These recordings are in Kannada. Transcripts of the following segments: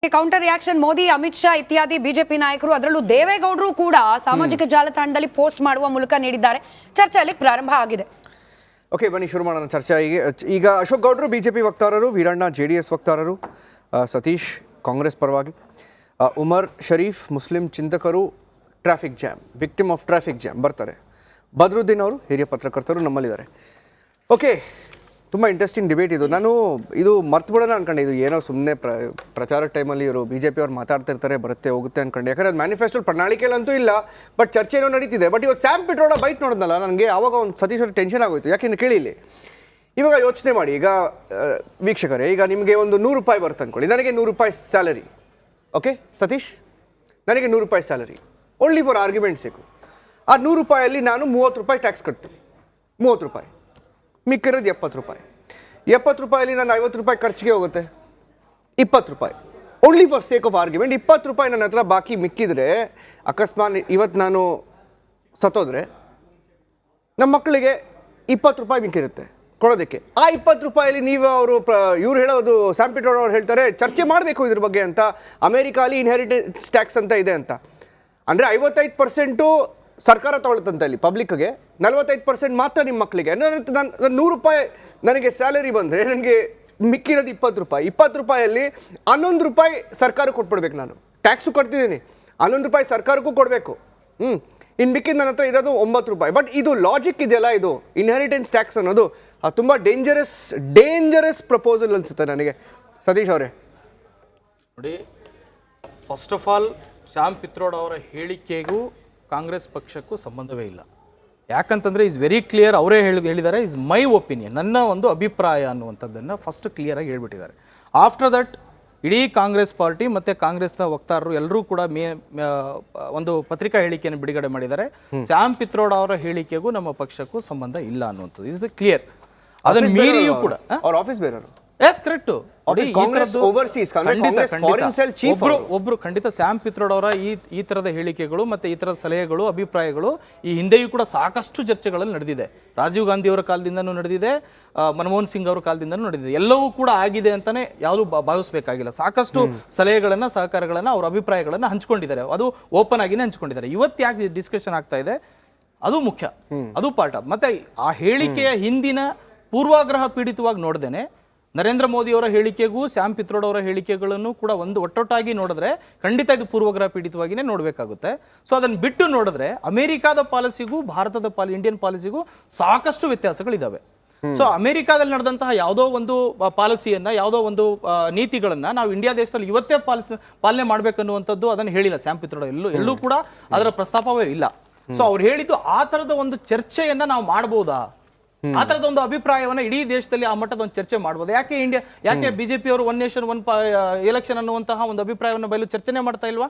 ಕೌಂಟರ್ ರಿಯಾಕ್ಷನ್ ಮೋದಿ, ಅಮಿತ್ ಶಾ ಇತ್ಯಾದಿ ಬಿಜೆಪಿ ನಾಯಕರು, ಅದರಲ್ಲೂ ದೇವೇಗೌಡರು ಕೂಡ ಸಾಮಾಜಿಕ ಜಾಲತಾಣದಲ್ಲಿ ಪೋಸ್ಟ್ ಮಾಡುವ ಮೂಲಕ ನೀಡಿದ್ದಾರೆ. ಚರ್ಚೆ ಅಲ್ಲಿ ಪ್ರಾರಂಭ ಆಗಿದೆ. ಓಕೆ, ಬನ್ನಿ ಶುರು ಮಾಡೋಣ ಚರ್ಚೆ. ಈಗ ಅಶೋಕ್ ಗೌಡರು ಬಿಜೆಪಿ ವಕ್ತಾರರು, ವೀರಣ್ಣ JDS ವಕ್ತಾರರು, ಸತೀಶ್ ಕಾಂಗ್ರೆಸ್ ಪರವಾಗಿ, ಉಮರ್ ಶರೀಫ್ ಮುಸ್ಲಿಂ ಚಿಂತಕರು, traffic jam, victim of traffic jam ಬರ್ತಾರೆ. ಬದ್ರುದ್ದೀನ್ ಅವರು ಹಿರಿಯ ಪತ್ರಕರ್ತರು ನಮ್ಮಲ್ಲಿದ್ದಾರೆ. ಓಕೆ, ತುಂಬ ಇಂಟ್ರೆಸ್ಟಿಂಗ್ ಡಿಬೇಟ್ ಇದು. ನಾನು ಇದು ಮರ್ತು ಬಿಡೋಣ ಅನ್ಕೊಂಡೆ. ಇದು ಏನೋ ಸುಮ್ಮನೆ ಪ್ರಚಾರ ಟೈಮಲ್ಲಿ ಇವರು BJP ಅವ್ರು ಮಾತಾಡ್ತಿರ್ತಾರೆ, ಬರುತ್ತೆ ಹೋಗುತ್ತೆ ಅನ್ಕೊಂಡೆ. ಯಾಕಂದರೆ ಅದು ಮ್ಯಾನಿಫೆಸ್ಟೋ ಪ್ರಣಾಳಿಕೆಯಲ್ಲಂತೂ ಇಲ್ಲ, ಬಟ್ ಚರ್ಚೆ ಏನೋ ನಡೀತಿದೆ. ಬಟ್ ಇವತ್ತು ಸ್ಯಾಮ್ ಪಿಟ್ರೋಡ ಬೈಟ್ ನೋಡಿದ್ನಲ್ಲ, ನನಗೆ ಆವಾಗ ಒಂದು ಸತೀಶ್ ಅವ್ರಿಗೆ ಟೆನ್ಷನ್ ಆಗೋಯ್ತು. ಯಾಕೆಂದ್ರೆ ಕೇಳಿಲಿ, ಇವಾಗ ಯೋಚನೆ ಮಾಡಿ. ಈಗ ವೀಕ್ಷಕರೇ, ಈಗ ನಿಮಗೆ ಒಂದು ₹100 ಬರುತ್ತೆ ಅಂದ್ಕೊಳ್ಳಿ. ನನಗೆ ₹100 ಸ್ಯಾಲರಿ. ಓಕೆ ಸತೀಶ್, ನನಗೆ ₹100 salary. Only for argument sake. ಆ ₹100 ನಾನು ₹30 ಟ್ಯಾಕ್ಸ್ ಕಟ್ತೀನಿ. ₹30 ಮಿಕ್ಕಿರೋದು ₹70. ₹70 ನಾನು ₹50 ಖರ್ಚಿಗೆ ಹೋಗುತ್ತೆ. ₹20 only for sake of argument. ₹20 ನನ್ನ ಹತ್ರ ಬಾಕಿ ಮಿಕ್ಕಿದ್ರೆ, ಅಕಸ್ಮಾತ್ ಇವತ್ತು ನಾನು ಸತ್ತೋದ್ರೆ ನಮ್ಮ ಮಕ್ಕಳಿಗೆ ₹20 ಮಿಕ್ಕಿರುತ್ತೆ ಕೊಡೋದಕ್ಕೆ. ಆ ₹20 ನೀವು ಅವರು ಇವ್ರು ಹೇಳೋದು, ಸ್ಯಾಮ್ ಪಿಟ್ರೋಡ ಅವ್ರು ಹೇಳ್ತಾರೆ ಚರ್ಚೆ ಮಾಡಬೇಕು ಇದ್ರ ಬಗ್ಗೆ ಅಂತ. ಅಮೇರಿಕಾಲಿ ಇನ್ಹೆರಿಟೆನ್ಸ್ ಟ್ಯಾಕ್ಸ್ ಅಂತ ಇದೆ ಅಂತ. ಅಂದರೆ 55% ಸರ್ಕಾರ ತಗೊಳ್ತಂತ ಇಲ್ಲಿ ಪಬ್ಲಿಕ್ಗೆ, 45% ಮಾತ್ರ ನಿಮ್ಮ ಮಕ್ಕಳಿಗೆ. ನಾನು ₹100 ನನಗೆ ಸ್ಯಾಲರಿ ಬಂದರೆ ನನಗೆ ಮಿಕ್ಕಿರೋದು ₹20. ₹20 ₹11 ಸರ್ಕಾರಕ್ಕೆ ಕೊಟ್ಬಿಡ್ಬೇಕು. ನಾನು ಟ್ಯಾಕ್ಸು ಕಟ್ತಿದ್ದೀನಿ, ₹11 ಸರ್ಕಾರಕ್ಕೂ ಕೊಡಬೇಕು. ಇನ್ನು ಮಿಕ್ಕಿದ ನನ್ನ ಹತ್ರ ಇರೋದು ₹9. ಬಟ್ ಇದು ಲಾಜಿಕ್ ಇದೆಯಲ್ಲ, ಇದು ಇನ್ಹೆರಿಟೆನ್ಸ್ ಟ್ಯಾಕ್ಸ್ ಅನ್ನೋದು ತುಂಬ ಡೇಂಜರಸ್ ಪ್ರಪೋಸಲ್ ಅನಿಸುತ್ತೆ ನನಗೆ. ಸತೀಶ್ ಅವರೇ ನೋಡಿ, first of all Shyam Pitroda ಅವರ ಹೇಳಿಕೆಗೂ ಕಾಂಗ್ರೆಸ್ ಪಕ್ಷಕ್ಕೂ ಸಂಬಂಧವೇ ಇಲ್ಲ. ಯಾಕಂತಂದರೆ ಇಸ್ ವೆರಿ ಕ್ಲಿಯರ್. ಅವರೇ ಹೇಳಿದ್ದಾರೆ, ಇಸ್ ಮೈ ಒಪಿನಿಯನ್, ನನ್ನ ಒಂದು ಅಭಿಪ್ರಾಯ ಅನ್ನುವಂಥದ್ದನ್ನು ಫಸ್ಟ್ ಕ್ಲಿಯರಾಗಿ ಹೇಳ್ಬಿಟ್ಟಿದ್ದಾರೆ. ಆಫ್ಟರ್ ದಟ್ ಇಡೀ ಕಾಂಗ್ರೆಸ್ ಪಾರ್ಟಿ ಮತ್ತು ಕಾಂಗ್ರೆಸ್ನ ವಕ್ತಾರರು ಎಲ್ಲರೂ ಕೂಡ ಒಂದು ಪತ್ರಿಕಾ ಹೇಳಿಕೆಯನ್ನು ಬಿಡುಗಡೆ ಮಾಡಿದ್ದಾರೆ. ಶ್ಯಾಮ್ ಪಿತ್ರೋಡ ಅವರ ಹೇಳಿಕೆಗೂ ನಮ್ಮ ಪಕ್ಷಕ್ಕೂ ಸಂಬಂಧ ಇಲ್ಲ ಅನ್ನುವಂಥದ್ದು ಇಸ್ ಕ್ಲಿಯರ್. ಅದನ್ನು ಮೀರಿಯೂ ಕೂಡ ಅವ್ರ ಆಫೀಸ್ ಬೇರೆ. Yes, correct. ಒಬ್ರು ಖಂಡಿತ ಶ್ಯಾಮ್ ಪಿತ್ರೋಡ ಅವರ ಈ ತರದ ಹೇಳಿಕೆಗಳು ಮತ್ತೆ ಈ ತರದ ಸಲಹೆಗಳು, ಅಭಿಪ್ರಾಯಗಳು ಈ ಹಿಂದೆಯೂ ಕೂಡ ಸಾಕಷ್ಟು ಚರ್ಚೆಗಳಲ್ಲಿ ನಡೆದಿದೆ. ರಾಜೀವ್ ಗಾಂಧಿ ಅವರ ಕಾಲದಿಂದನೂ ನಡೆದಿದೆ, ಮನಮೋಹನ್ ಸಿಂಗ್ ಅವರ ಕಾಲದಿಂದನೂ ನಡೆದಿದೆ. ಎಲ್ಲವೂ ಕೂಡ ಆಗಿದೆ ಅಂತಾನೆ ಯಾವುದು ಭಾವಿಸಬೇಕಾಗಿಲ್ಲ. ಸಾಕಷ್ಟು ಸಲಹೆಗಳನ್ನ, ಸಹಕಾರಗಳನ್ನ, ಅವ್ರ ಅಭಿಪ್ರಾಯಗಳನ್ನ ಹಂಚ್ಕೊಂಡಿದ್ದಾರೆ. ಅದು ಓಪನ್ ಆಗಿನೇ ಹಂಚ್ಕೊಂಡಿದ್ದಾರೆ. ಇವತ್ತು ಯಾಕೆ ಡಿಸ್ಕಷನ್ ಆಗ್ತಾ ಇದೆ ಅದು ಮುಖ್ಯ, ಅದು ಪಾರ್ಟ್ ಆಫ್. ಮತ್ತೆ ಆ ಹೇಳಿಕೆಯ ಹಿಂದಿನ ಪೂರ್ವಾಗ್ರಹ ಪೀಡಿತವಾಗಿ ನೋಡ್ದೇನೆ ನರೇಂದ್ರ ಮೋದಿ ಅವರ ಹೇಳಿಕೆಗೂ ಶ್ಯಾಮ್ ಪಿತ್ರೋಡ ಅವರ ಹೇಳಿಕೆಗಳನ್ನು ಕೂಡ ಒಟ್ಟೊಟ್ಟಾಗಿ ನೋಡಿದ್ರೆ ಖಂಡಿತ ಇದು ಪೂರ್ವಗ್ರಹ ಪೀಡಿತವಾಗಿಯೇ ನೋಡಬೇಕಾಗುತ್ತೆ. ಸೊ ಅದನ್ನು ಬಿಟ್ಟು ನೋಡಿದ್ರೆ ಅಮೆರಿಕಾದ ಪಾಲಿಸಿಗೂ ಭಾರತದ ಇಂಡಿಯನ್ ಪಾಲಿಸಿಗೂ ಸಾಕಷ್ಟು ವ್ಯತ್ಯಾಸಗಳಿದ್ದಾವೆ. ಸೊ ಅಮೆರಿಕಾದಲ್ಲಿ ನಡೆದಂತಹ ಯಾವುದೋ ಒಂದು ಪಾಲಿಸಿಯನ್ನ, ಯಾವುದೋ ಒಂದು ನೀತಿಗಳನ್ನ ನಾವು ಇಂಡಿಯಾ ದೇಶದಲ್ಲಿ ಇವತ್ತೇ ಪಾಲನೆ ಮಾಡ್ಬೇಕನ್ನುವಂಥದ್ದು ಅದನ್ನು ಹೇಳಿಲ್ಲ ಶ್ಯಾಮ್ ಪಿತ್ರೋಡ. ಎಲ್ಲೂ ಕೂಡ ಅದರ ಪ್ರಸ್ತಾಪವೇ ಇಲ್ಲ. ಸೊ ಅವ್ರು ಹೇಳಿದ್ದು ಆ ಥರದ ಒಂದು ಚರ್ಚೆಯನ್ನ ನಾವು ಮಾಡ್ಬೋದಾ, ಆ ತರದ ಒಂದು ಅಭಿಪ್ರಾಯವನ್ನ ಇಡೀ ದೇಶದಲ್ಲಿ ಆ ಮಟ್ಟದ ಒಂದು ಚರ್ಚೆ ಮಾಡಬಹುದು. ಯಾಕೆ ಬಿಜೆಪಿ ಅವರು ಒನ್ ನೇಷನ್ ಒನ್ ಎಲೆಕ್ಷನ್ ಅನ್ನುವಂತಹ ಒಂದು ಅಭಿಪ್ರಾಯವನ್ನು ಬಯಲು ಚರ್ಚೆನೆ ಮಾಡ್ತಾ ಇಲ್ವಾ?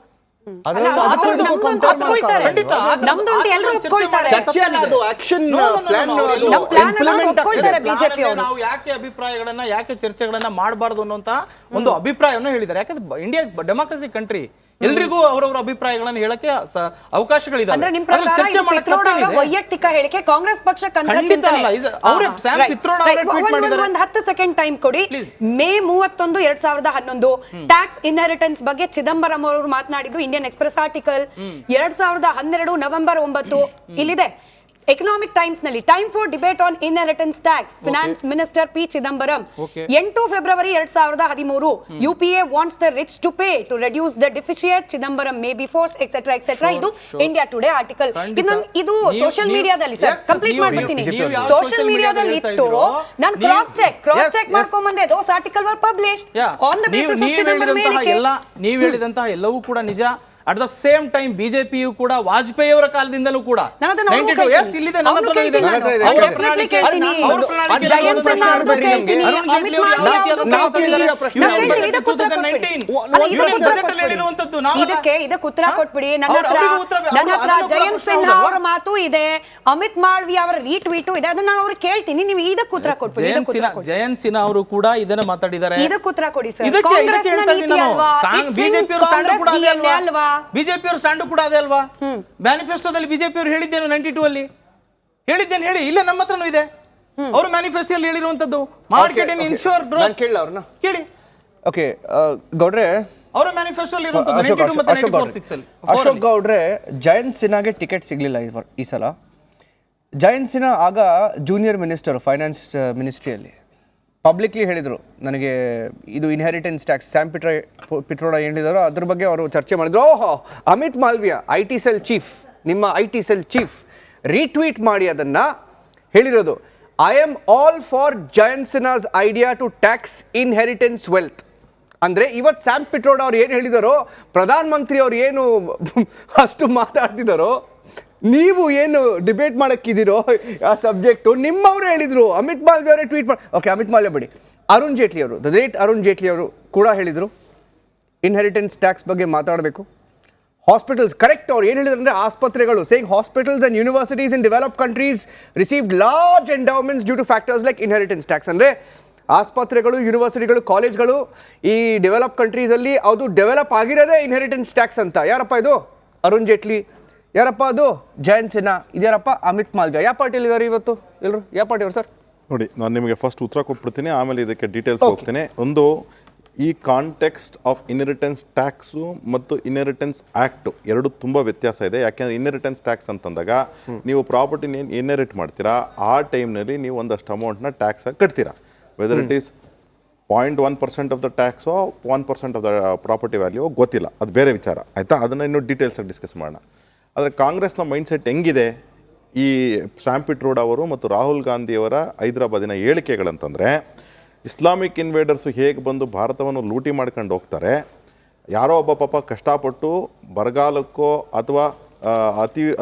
ನಾವು ಯಾಕೆ ಅಭಿಪ್ರಾಯಗಳನ್ನ, ಯಾಕೆ ಚರ್ಚೆಗಳನ್ನ ಮಾಡಬಾರ್ದು ಅನ್ನುವಂತಹ ಒಂದು ಅಭಿಪ್ರಾಯವನ್ನು ಹೇಳಿದ್ದಾರೆ. ಯಾಕಂದ್ರೆ ಇಂಡಿಯಾ ಡೆಮಾಕ್ರಸಿ ಕಂಟ್ರಿ, ಎಲ್ರಿಗೂ ಅವರವರ ಅಭಿಪ್ರಾಯಗಳನ್ನು ಹೇಳಕ್ಕೆ ಅವಕಾಶಗಳಿದಾವೆ. ವೈಯಕ್ತಿಕ ಹೇಳಿಕೆ ಕಾಂಗ್ರೆಸ್ ಪಕ್ಷ 10 ಸೆಕೆಂಡ್ ಟೈಮ್ ಕೊಡಿ. ಮೇ 31, 2011 ಟ್ಯಾಕ್ಸ್ ಇನ್ಹೆರಿಟೆನ್ಸ್ ಬಗ್ಗೆ ಚಿದಂಬರಂ ಅವರು ಮಾತನಾಡಿದ್ದು ಇಂಡಿಯನ್ ಎಕ್ಸ್‌ಪ್ರೆಸ್ ಆರ್ಟಿಕಲ್. 2012 ನವೆಂಬರ್ 9 ಇಲ್ಲಿದೆ ಎಕನಾಮಿಕ್ ಟೈಮ್ಸ್ ನಲ್ಲಿ. Time for debate on inheritance tax, finance minister P Chidambaram. 8 February 2013 UPA wants the rich to pay to reduce the deficit, Chidambaram may be force etcetera etcetera. ಇದು ಇಂಡಿಯಾ ಟುಡೇ ಆರ್ಟಿಕಲ್. ಇದು ಸೋಷಿಯಲ್ ಮೀಡಿಯಾದಲ್ಲಿ ಸರ್ ಕಂಪ್ಲೀಟ್ ಮಾಡ್ಬಿಡ್ತೀನಿ. ಸೋಷಿಯಲ್ ಮೀಡಿಯಾದಲ್ಲಿ ಇತ್ತು, ನಾನು ಕ್ರಾಸ್ ಚೆಕ್ ಮಾಡ್ಕೊಂಡ್ ಬಂದೆ. Those article were published on the basis of Chidambaram ಹೇಳಿಕೆ. ನೀವು ಹೇಳಿದಂತಹ ಎಲ್ಲವೂ ಕೂಡ ನಿಜ. ಅಟ್ ದ ಸೇಮ್ ಟೈಮ್ ಬಿಜೆಪಿಯು ಕೂಡ ವಾಜಪೇಯಿ ಅವರ ಕಾಲದಿಂದಲೂ ಕೂಡ ಇದಕ್ಕೆ ಉತ್ತರ ಕೊಟ್ಬಿಡಿ. ನನ್ನ ಹತ್ರ ಜಯಂತ್ ಸಿನ್ಹಾ ಅವರ ಮಾತು ಇದೆ, ಅಮಿತ್ ಮಾಳವಿಯಾ ಅವರ ರೀಟ್ವೀಟು ಇದೆ, ಅದನ್ನ ನಾನು ಅವ್ರಿಗೆ ಕೇಳ್ತೀನಿ. ನೀವು ಇದಕ್ಕೆ ಉತ್ತರ ಕೊಟ್ಬಿಡಿ. ಜಯಂತ್ ಸಿನ್ಹಾ ಅವರು ಕೂಡ ಇದನ್ನ ಮಾತಾಡಿದ್ದಾರೆ. ಇದಕ್ಕೆ ಉತ್ತರ ಕೊಡಿ ಸರ್. ಬಿಜೆಪಿ ಅವರು ಸ್ಟ್ಯಾಂಡ್ ಕೂಡ ಅದೇ ಅಲ್ವಾ? ಮ್ಯಾನಿಫೆಸ್ಟೋದಲ್ಲಿ ಬಿಜೆಪಿ ಅವರು ಹೇಳಿದ್ದೇನು 92 ಅಲ್ಲಿ ಹೇಳಿದ್ದೇನು ಹೇಳಿ, ಇಲ್ಲ ನಮ್ಮ ಹತ್ರನೂ ಇದೆ. ಅವರು ಮ್ಯಾನಿಫೆಸ್ಟೋದಲ್ಲಿ ಹೇಳಿರುವಂತದ್ದು ಮಾರ್ಕೆಟ್ ಇನ್ಶೋರ್ ಗ್ರೋತ್. ಕೇಳಿ ಅವ್ರನ್ನ ಕೇಳಿ. ಓಕೆ ಗೌಡ್ರೆ, ಅವರ ಮ್ಯಾನಿಫೆಸ್ಟೋ ಅಲ್ಲಿ ಇರುವಂತದ್ದು ಅಶೋಕ್ 92 ಮತ್ತೆ ಅಶೋಕ್ 94 6 ಅಲ್ಲಿ ಅಶೋಕ್ ಗೌಡ್ರೆ ಜಯಂತ್ ಸಿನ್ಹಾಗೆ ಟಿಕೆಟ್ ಸಿಗ್ಲಿಲ್ಲ ಈ ಸಲ. ಜಯಂತ್ ಸಿನ್ಹಾ ಆಗ ಜೂನಿಯರ್ ಮಿನಿಸ್ಟರ್ ಫೈನಾನ್ಸ್ ಮಿನಿಸ್ಟ್ರಿಯಲ್ಲಿ ಪಬ್ಲಿಕ್ಲಿ ಹೇಳಿದರು ನನಗೆ ಇದು ಇನ್ಹೆರಿಟೆನ್ಸ್ ಟ್ಯಾಕ್ಸ್ ಸ್ಯಾಮ್ ಪಿಟ್ರೋಡ ಹೇಳಿದಾರೋ ಅದ್ರ ಬಗ್ಗೆ ಅವರು ಚರ್ಚೆ ಮಾಡಿದ್ರು. ಓಹೋ, Amit Malviya IT cell chief, ನಿಮ್ಮ IT ಸೆಲ್ ಚೀಫ್ ರೀಟ್ವೀಟ್ ಮಾಡಿ ಅದನ್ನು ಹೇಳಿರೋದು, I am all for Jayant Sinha's idea to tax inheritance wealth. ಅಂದರೆ ಇವತ್ತು ಸ್ಯಾಮ್ ಪಿಟ್ರೋಡ ಅವ್ರು ಏನು ಹೇಳಿದಾರೋ, ಪ್ರಧಾನ ಮಂತ್ರಿ ಅವ್ರು ಏನು ಅಷ್ಟು ಮಾತಾಡ್ತಿದ್ದಾರೋ, ನೀವು ಏನು ಡಿಬೇಟ್ ಮಾಡೋಕ್ಕಿದ್ದೀರೋ ಆ ಸಬ್ಜೆಕ್ಟು ನಿಮ್ಮವರೇ ಹೇಳಿದರು. ಅಮಿತ್ ಮಾಲ್ವಿಯಾ ಅವರೇ ಟ್ವೀಟ್ ಮಾಡಿ, ಓಕೆ ಅಮಿತ್ ಮಾಲ್ವಿಯಾ ಬಿಡಿ, ಅರುಣ್ ಜೇಟ್ಲಿ ಅವರು, ದ ಗ್ರೇಟ್ ಅರುಣ್ ಜೇಟ್ಲಿ ಅವರು ಕೂಡ ಹೇಳಿದರು ಇನ್ಹೆರಿಟೆನ್ಸ್ ಟ್ಯಾಕ್ಸ್ ಬಗ್ಗೆ ಮಾತಾಡಬೇಕು. ಹಾಸ್ಪಿಟಲ್ಸ್ ಕರೆಕ್ಟ್, ಅವ್ರು ಏನು ಹೇಳಿದ್ರು ಅಂದರೆ ಆಸ್ಪತ್ರೆಗಳು saying hospitals and universities in develop countries received large endowments due to factors like inheritance tax. ಅಂದರೆ ಆಸ್ಪತ್ರೆಗಳು, ಯೂನಿವರ್ಸಿಟಿಗಳು, ಕಾಲೇಜ್ಗಳು ಈ ಡೆವಲಪ್ ಕಂಟ್ರೀಸಲ್ಲಿ ಅದು ಡೆವಲಪ್ ಆಗಿರೋದೇ ಇನ್ಹೆರಿಟೆನ್ಸ್ ಟ್ಯಾಕ್ಸ್ ಅಂತ. ಯಾರಪ್ಪ ಇದು? ಅರುಣ್ ಜೇಟ್ಲಿ. ಯಾರಪ್ಪ ಅದು? ಜಯಂತ್ ಸಿನ್ಹಾ. ಇದ್ಯಾರಪ್ಪ? ಅಮಿತ್ ಮಾಲ್ವಿಯಾ. ಯಾವ ಪಾರ್ಟಿಯಲ್ಲಿದ್ದಾರೆ ಇವತ್ತು ಎಲ್ಲರೂ? ಯಾವ ಪಾರ್ಟಿಯವರು ಸರ್? ನೋಡಿ, ನಾನು ನಿಮಗೆ ಫಸ್ಟ್ ಉತ್ತರ ಕೊಟ್ಬಿಡ್ತೀನಿ, ಆಮೇಲೆ ಇದಕ್ಕೆ ಡೀಟೇಲ್ಸ್ ಹೋಗ್ತೀನಿ. ಒಂದು, ಈ ಕಾಂಟೆಕ್ಸ್ಟ್ ಆಫ್ ಇನ್ಹೆರಿಟೆನ್ಸ್ ಟ್ಯಾಕ್ಸು ಮತ್ತು ಇನ್ಹೆರಿಟೆನ್ಸ್ ಆ್ಯಕ್ಟು ಎರಡು ತುಂಬ ವ್ಯತ್ಯಾಸ ಇದೆ. ಯಾಕೆಂದರೆ ಇನ್ಹೆರಿಟೆನ್ಸ್ ಟ್ಯಾಕ್ಸ್ ಅಂತಂದಾಗ ನೀವು ಪ್ರಾಪರ್ಟಿನ ಏನು ಇನ್ಹೆರಿಟ್ ಮಾಡ್ತೀರಾ ಆ ಟೈಮ್ನಲ್ಲಿ ನೀವು ಒಂದಷ್ಟು ಅಮೌಂಟ್ನ ಟ್ಯಾಕ್ಸಾಗಿ ಕಟ್ತೀರಾ. Whether it is 0.1% of the ಟ್ಯಾಕ್ಸೋ 1% ಆಫ್ ದ ಪ್ರಾಪರ್ಟಿ ವ್ಯಾಲ್ಯೂ ಗೊತ್ತಿಲ್ಲ, ಅದು ಬೇರೆ ವಿಚಾರ ಆಯಿತಾ. ಅದನ್ನು ಇನ್ನೂ ಡೀಟೇಲ್ಸಾಗಿ ಡಿಸ್ಕಸ್ ಮಾಡೋಣ. ಆದರೆ ಕಾಂಗ್ರೆಸ್ನ ಮೈಂಡ್ಸೆಟ್ ಹೆಂಗಿದೆ, ಈ ಸ್ಯಾಮ್ ಪಿಟ್ರೋಡ ಅವರು ಮತ್ತು ರಾಹುಲ್ ಗಾಂಧಿಯವರ ಹೈದರಾಬಾದಿನ ಹೇಳಿಕೆಗಳಂತಂದರೆ, ಇಸ್ಲಾಮಿಕ್ ಇನ್ವೇಡರ್ಸು ಹೇಗೆ ಬಂದು ಭಾರತವನ್ನು ಲೂಟಿ ಮಾಡ್ಕೊಂಡು ಹೋಗ್ತಾರೆ, ಯಾರೋ ಒಬ್ಬ ಪಾಪ ಕಷ್ಟಪಟ್ಟು ಬರಗಾಲಕ್ಕೋ ಅಥವಾ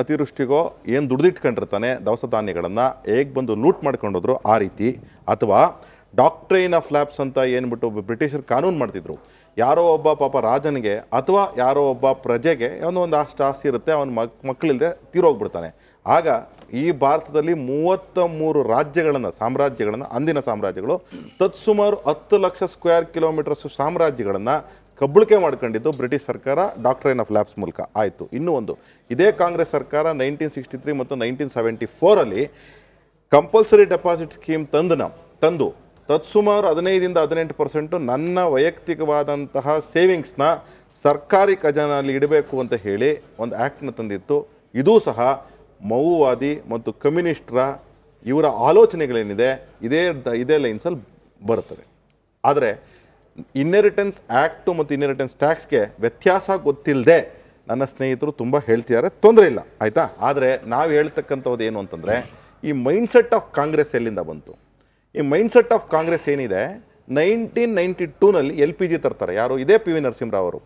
ಅತಿವೃಷ್ಟಿಗೋ ಏನು ದುಡ್ದಿಟ್ಕೊಂಡಿರ್ತಾನೆ ದವಸ ಧಾನ್ಯಗಳನ್ನು ಹೇಗೆ ಬಂದು ಲೂಟ್ ಮಾಡ್ಕೊಂಡೋದ್ರು ಆ ರೀತಿ, ಅಥವಾ ಡಾಕ್ಟ್ರೈನ್ ಆಫ್ ಲ್ಯಾಬ್ಸ್ ಅಂತ ಏನ್ಬಿಟ್ಟು ಬ್ರಿಟಿಷರು ಕಾನೂನು ಮಾಡ್ತಿದ್ರು, ಯಾರೋ ಒಬ್ಬ ಪಾಪ ರಾಜನಿಗೆ ಅಥವಾ ಯಾರೋ ಒಬ್ಬ ಪ್ರಜೆಗೆ ಒಂದು ಅಷ್ಟು ಆಸ್ತಿ ಇರುತ್ತೆ, ಅವನ ಮಕ್ಕಳಿಲ್ಲದೆ ತೀರೋಗ್ಬಿಡ್ತಾನೆ. ಆಗ ಈ ಭಾರತದಲ್ಲಿ 33 ಸಾಮ್ರಾಜ್ಯಗಳನ್ನು ಅಂದಿನ ಸಾಮ್ರಾಜ್ಯಗಳು ತತ್ಸುಮಾರು 10 ಲಕ್ಷ ಸ್ಕ್ವೇರ್ ಕಿಲೋಮೀಟರ್ಸ್ ಸಾಮ್ರಾಜ್ಯಗಳನ್ನು ಕಬ್ಬಳಿಕೆ ಮಾಡ್ಕೊಂಡಿದ್ದು ಬ್ರಿಟಿಷ್ ಸರ್ಕಾರ ಡಾಕ್ಟ್ರೈನ್ ಆಫ್ ಲ್ಯಾಬ್ಸ್ ಮೂಲಕ ಆಯಿತು. ಇನ್ನೂ ಒಂದು, ಇದೇ ಕಾಂಗ್ರೆಸ್ ಸರ್ಕಾರ 1963 ಮತ್ತು 1974 ಕಂಪಲ್ಸರಿ ಡೆಪಾಸಿಟ್ ಸ್ಕೀಮ್ ತಂದು ತತ್ಸುಮಾರು 15-18% ನನ್ನ ವೈಯಕ್ತಿಕವಾದಂತಹ ಸೇವಿಂಗ್ಸ್ನ ಸರ್ಕಾರಿ ಖಜಾನಲ್ಲಿ ಇಡಬೇಕು ಅಂತ ಹೇಳಿ ಒಂದು ಆ್ಯಕ್ಟ್ನ ತಂದಿತ್ತು. ಇದೂ ಸಹ ಮೌವಾದಿ ಮತ್ತು ಕಮ್ಯುನಿಸ್ಟರ ಇವರ ಆಲೋಚನೆಗಳೇನಿದೆ ಇದೇ ಲೈನ್ಸಲ್ಲಿ ಬರುತ್ತದೆ. ಆದರೆ ಇನ್ಹೆರಿಟೆನ್ಸ್ ಆ್ಯಕ್ಟು ಮತ್ತು ಇನ್ಹೆರಿಟೆನ್ಸ್ ಟ್ಯಾಕ್ಸ್ಗೆ ವ್ಯತ್ಯಾಸ ಗೊತ್ತಿಲ್ಲದೆ ನನ್ನ ಸ್ನೇಹಿತರು ತುಂಬ ಹೇಳ್ತಿದ್ದಾರೆ, ತೊಂದರೆ ಇಲ್ಲ ಆಯಿತಾ. ಆದರೆ ನಾವು ಹೇಳ್ತಕ್ಕಂಥದ್ದು ಏನು ಅಂತಂದರೆ, ಈ ಮೈಂಡ್ಸೆಟ್ ಆಫ್ ಕಾಂಗ್ರೆಸ್ ಎಲ್ಲಿಂದ ಬಂತು? ಈ ಮೈಂಡ್ಸೆಟ್ ಆಫ್ ಕಾಂಗ್ರೆಸ್ ಏನಿದೆ, 1992ನಲ್ಲಿ LPG ತರ್ತಾರೆ. ಯಾರು? ಇದೇ PV ನರಸಿಂಹರಾವ್ ಅವರು.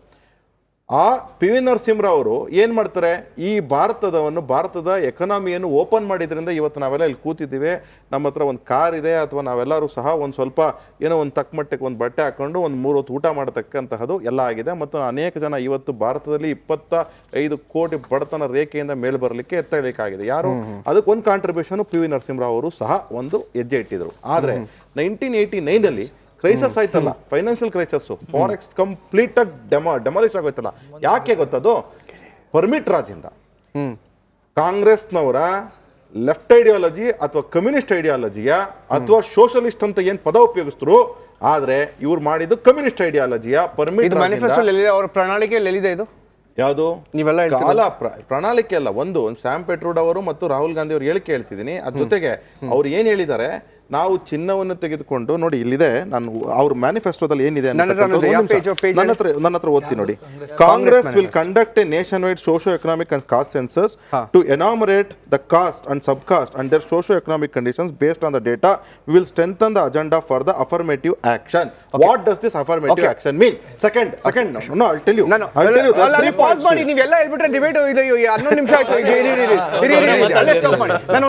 ಆ PV ನರಸಿಂಹರಾವ್ ಅವರು ಏನು ಮಾಡ್ತಾರೆ, ಈ ಭಾರತದ ಎಕನಾಮಿಯನ್ನು ಓಪನ್ ಮಾಡಿದ್ರಿಂದ ಇವತ್ತು ನಾವೆಲ್ಲ ಇಲ್ಲಿ ಕೂತಿದ್ದೀವಿ, ನಮ್ಮ ಹತ್ರ ಒಂದು ಕಾರ್ ಇದೆ, ಅಥವಾ ನಾವೆಲ್ಲರೂ ಸಹ ಒಂದು ಸ್ವಲ್ಪ ಏನೋ ಒಂದು ತಕ್ಕ ಮಟ್ಟಕ್ಕೆ ಒಂದು ಬಟ್ಟೆ ಹಾಕ್ಕೊಂಡು ಒಂದು 3 ಹೊತ್ತು ಊಟ ಮಾಡತಕ್ಕಂತಹದ್ದು ಎಲ್ಲ ಆಗಿದೆ. ಮತ್ತು ಅನೇಕ ಜನ ಇವತ್ತು ಭಾರತದಲ್ಲಿ 25 ಕೋಟಿ ಬಡತನ ರೇಖೆಯಿಂದ ಮೇಲೆ ಬರಲಿಕ್ಕೆ ಎತ್ತಬೇಕಾಗಿದೆ. ಯಾರು? ಅದಕ್ಕೆ ಒಂದು ಕಾಂಟ್ರಿಬ್ಯೂಷನ್ PV ನರಸಿಂಹರಾವ್ ಅವರು ಸಹ ಒಂದು ಹೆಜ್ಜೆ ಇಟ್ಟಿದ್ರು. ಆದರೆ 1989ನಲ್ಲಿ ಕ್ರೈಸಸ್ ಆಯ್ತಲ್ಲ, ಫೈನಾನ್ಷಿಯಲ್ ಕ್ರೈಸಸ್, ಫಾರೆಕ್ಸ್ ಕಂಪ್ಲೀಟ್ ಆಗಿ ಡೆಮಾಲಿಷ್ ಆಗೋಯ್ತಲ್ಲ. ಯಾಕೆ ಗೊತ್ತದು? ಪರ್ಮಿಟ್ ರಾಜಿಂದ. ಕಾಂಗ್ರೆಸ್ನವರ ಲೆಫ್ಟ್ ಐಡಿಯಾಲಜಿ ಅಥವಾ ಕಮ್ಯುನಿಸ್ಟ್ ಐಡಿಯಾಲಜಿಯ ಅಥವಾ ಸೋಷಲಿಸ್ಟ್ ಅಂತ ಏನು ಪದ ಉಪಯೋಗಿಸಿದ್ರು, ಆದರೆ ಇವ್ರು ಮಾಡಿದ್ದು ಕಮ್ಯುನಿಸ್ಟ್ ಐಡಿಯಾಲಜಿಯ ಪರ್ಮಿಟ್. ಅವರ ಪ್ರಣಾಳಿಕೆಯಲ್ಲಿ ಎಲ್ಲಿದೆ ಇದು? ಯಾವುದು? ನೀವೆಲ್ಲ ಪ್ರಣಾಳಿಕೆ ಅಲ್ಲ, ಒಂದು ಸ್ಯಾಮ್ ಪಿಟ್ರೋಡ ಅವರು ಮತ್ತು ರಾಹುಲ್ ಗಾಂಧಿ ಅವರು ಹೇಳಿಕೆ ಹೇಳ್ತಿದ್ದೀನಿ. ಅದ್ರ ಜೊತೆಗೆ ಅವ್ರು ಏನು ಹೇಳಿದ್ದಾರೆ, ನಾವು ಚಿನ್ನವನ್ನು ತೆಗೆದುಕೊಂಡು ನೋಡಿ, ಇಲ್ಲಿದೆ, ನಾನು ಅವ್ರ ಮ್ಯಾನಿಫೆಸ್ಟೋದಲ್ಲಿ ಏನಿದೆ ನನ್ನ ಹತ್ರ ಓದ್ತೀನಿ ನೋಡಿ. Congress will conduct a nationwide socio economic and caste census to enumerate the caste and sub caste and their socio economic conditions based on the data. We will strengthen the agenda for the affirmative action. What does this affirmative action mean? Second no, I'll tell you. Pass ಮಾಡಿ, ನೀವೆಲ್ಲ ಹೇಳ್ಬಿಟ್ರೆ ಡಿಬೇಟ್ ಇದು 11 ನಿಮಿಷ ಆಯ್ತು.